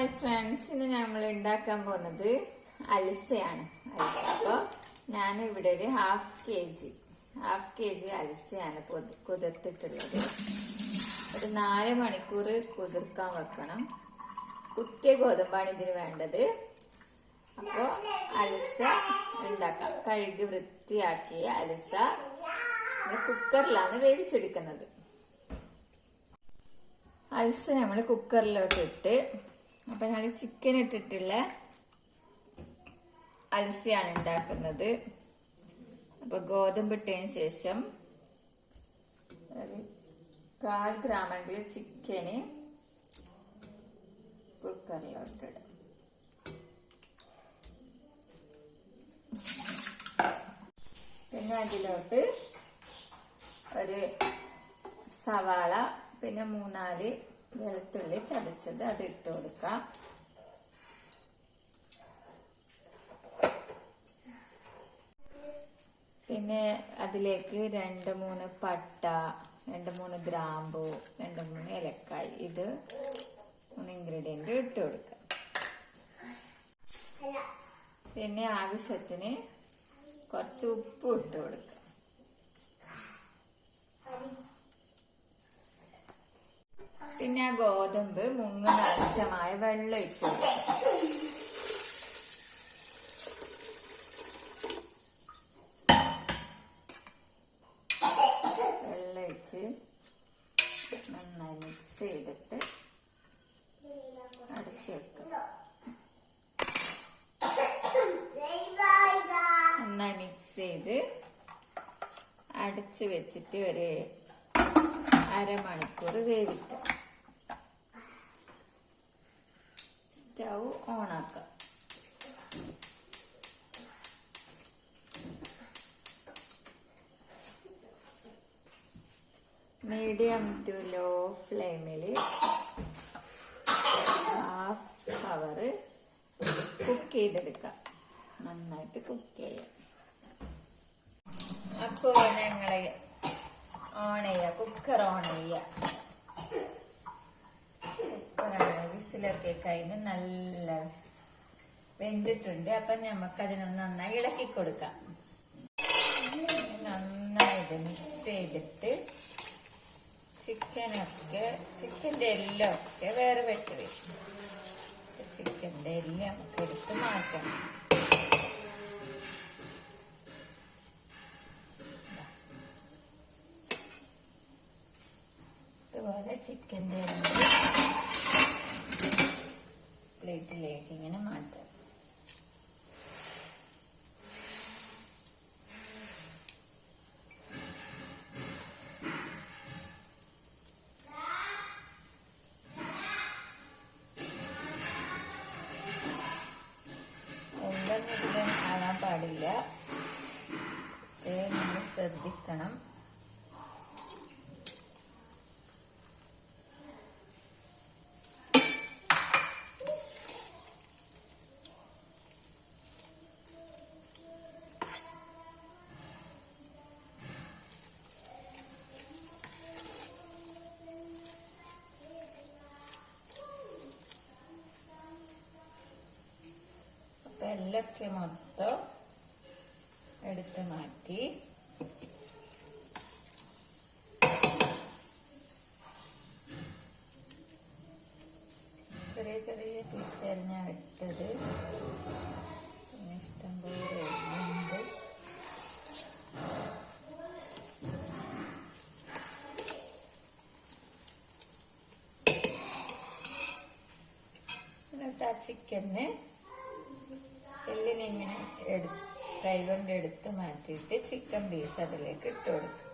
Hi friends, ഇന്ന് നമ്മൾ ഉണ്ടാക്കാൻ പോകുന്നത് അൽസയാണ്. അപ്പോൾ ഞാനിവിടെ ഒരു ഹാഫ് കെ ജി അൽസയാണ് കുതിർത്തിട്ടുള്ളത്. ഒരു 4 മണിക്കൂർ കുതിർക്കാൻ വെക്കണം. കുത്തിയ ഗോതമ്പാണ് ഇതിന് വേണ്ടത്. അപ്പോൾ അൽസ ഉണ്ടാക്കാം. കഴുകി വൃത്തിയാക്കിയ അൽസ കുക്കറിലാണ് വേവിച്ചെടുക്കുന്നത്. അൽസ നമ്മൾ കുക്കറിലോട്ട് ഇട്ട്, അപ്പൊ ഞങ്ങൾ ചിക്കൻ ഇട്ടിട്ടുള്ള അൽസയാണ് ഉണ്ടാക്കുന്നത്. അപ്പൊ ഗോതമ്പ് ഇട്ടതിന് ശേഷം ഒരു 1/4 ഗ്രാമെങ്കിലും ചിക്കന് കുക്കറിലോട്ട് ഇടും. പിന്നെ അതിലോട്ട് ഒരു സവാള, പിന്നെ 3-4 വെളുത്തുള്ളി ചതച്ചത് അത് ഇട്ട് കൊടുക്കാം. പിന്നെ അതിലേക്ക് 2-3 പട്ട, 2-3 ഗ്രാമ്പു, 2-3 ഏലക്കായ്, ഇത് 3 ഇൻഗ്രീഡിയന്റ് ഇട്ട് കൊടുക്കാം. പിന്നെ ആവശ്യത്തിന് കുറച്ച് ഉപ്പ് ഇട്ട് കൊടുക്കാം. പിന്നെ ആ ഗോതമ്പ് മുങ്ങുന്ന ആവശ്യമായ വെള്ളം ഒഴിച്ചു കൊടുക്കാം. വെള്ളം ഒഴിച്ച് നന്നായി മിക്സ് ചെയ്തിട്ട് അടച്ചു വെക്കാം. നന്നായി മിക്സ് ചെയ്ത് അടച്ചു വെച്ചിട്ട് ഒരു 1/2 മണിക്കൂർ വേവിക്കാം. സ്റ്റൗ ഓണാക്കാം. മീഡിയം ടു ലോ ഫ്ലെയിമിൽ 1/2 അവർ കുക്ക് ചെയ്തെടുക്കാം. നന്നായിട്ട് കുക്ക് ചെയ്യാം. അപ്പോൾ ഞങ്ങളെ കുക്കർ ഓൺ ചെയ്യുക. വിസിലൊക്കെ കഴിഞ്ഞ് നല്ല വെന്തിട്ടുണ്ട്. അപ്പൊ നമുക്ക് അതിനൊന്ന് നന്നായി ഇളക്കി കൊടുക്കാം. നന്നായിട്ട് മിക്സ് ചെയ്തിട്ട് ചിക്കൻ്റെ എല്ലാം ഒക്കെ വേറെ വെട്ട് വരും. ചിക്കൻ്റെ എല്ലാം നമുക്ക് എടുത്ത് മാറ്റണം. ഇതുപോലെ ചിക്കൻ്റെ പ്ലേറ്റിലേക്ക് ഇങ്ങനെ മാറ്റാം. എല്ലാം ഇതിലും ആകാൻ പാടില്ല, നമ്മൾ ശ്രദ്ധിക്കണം. എല്ലൊക്കെ മൊത്തം എടുത്ത് മാറ്റി ചെറിയ ചെറിയ പീസ് അരിഞ്ഞാ ഇട്ടത്. പിന്നെ ഇഷ്ടംപോലെ ഉണ്ട്. എന്നിട്ട് ആ ചിക്കന് എല്ലിനിങ്ങനെ കൈകൊണ്ട് എടുത്ത് മാറ്റിയിട്ട് ചിക്കൻ പീസ് അതിലേക്ക് ഇട്ട് കൊടുക്കും.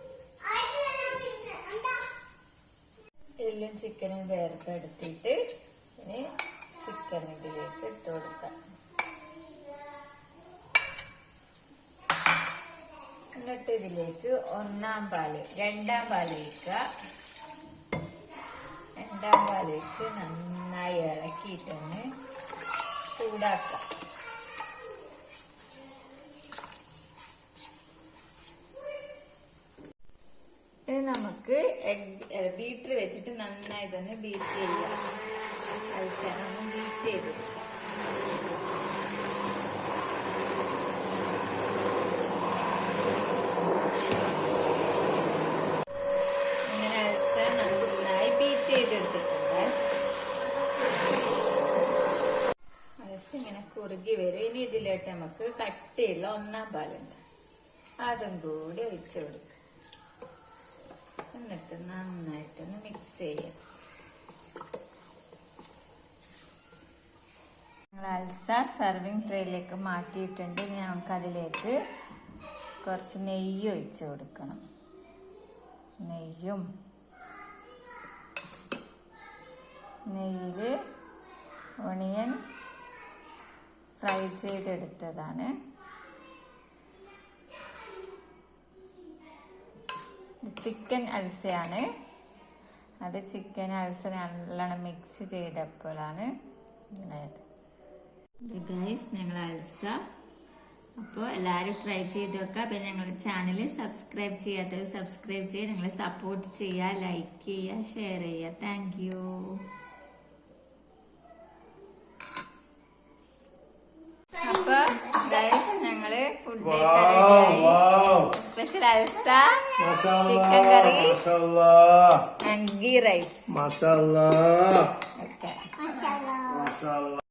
എല്ലും ചിക്കനും വേർപ്പെടുത്തിയിട്ട് ഇനി ചിക്കൻ ഇതിലേക്ക് ഇട്ട് കൊടുക്കാം. എന്നിട്ട് ഇതിലേക്ക് 1-ാം പാല് 2-ാം പാല് ഒഴിക്കുക. 2-ാം പാല് വെച്ച് നന്നായി ഇളക്കിയിട്ടൊന്ന് ചൂടാക്കാം. നമുക്ക് ബീറ്റർ വെച്ചിട്ട് നന്നായി തന്നെ ബീറ്റ് ചെയ്യാം. അൽസ ബീറ്റ് ചെയ്ത് ഇങ്ങനെ അൽസ നന്നായി ബീറ്റ് ചെയ്തെടുത്തിട്ടുണ്ട്. അൽസ ഇങ്ങനെ കുറുകി വരും. ഇനി ഇതിലോട്ട് നമുക്ക് കട്ടിയുള്ള 1/4 പാലുണ്ട്, അതും കൂടി ഒഴിച്ചു കൊടുക്കുക. എന്നിട്ട് നന്നായിട്ടൊന്ന് മിക്സ് ചെയ്യാം. ഞങ്ങൾ അൽസ സർവിങ് ട്രേയിലേക്ക് മാറ്റിയിട്ടുണ്ട്. ഇനി നമുക്ക് അതിലേക്ക് കുറച്ച് നെയ്യ് ഒഴിച്ചു കൊടുക്കണം. നെയ്യിൽ ഓണിയൻ ഫ്രൈ ചെയ്തെടുത്തതാണ്. ചിക്കൻ അൽസയാണ്. അത് ചിക്കൻ അൽസ നല്ലോണം മിക്സ് ചെയ്തപ്പോഴാണ് ഉണ്ടായത്. ഗൈസ്, ഞങ്ങൾ അൽസ. അപ്പോൾ എല്ലാവരും ട്രൈ ചെയ്ത് വെക്കുക. പിന്നെ ഞങ്ങളുടെ ചാനൽ സബ്സ്ക്രൈബ് ചെയ്യാത്തവർ സബ്സ്ക്രൈബ് ചെയ്യുക. ഞങ്ങളെ സപ്പോർട്ട് ചെയ്യുക, ലൈക്ക് ചെയ്യുക, ഷെയർ ചെയ്യുക. Thank you. അപ്പൊ ഗൈസ്, ഞങ്ങള് ഫുഡ് സ്പെഷ്യൽ അൽസ, chicken curry and ghee rice. Mashallah. Okay. Mashallah.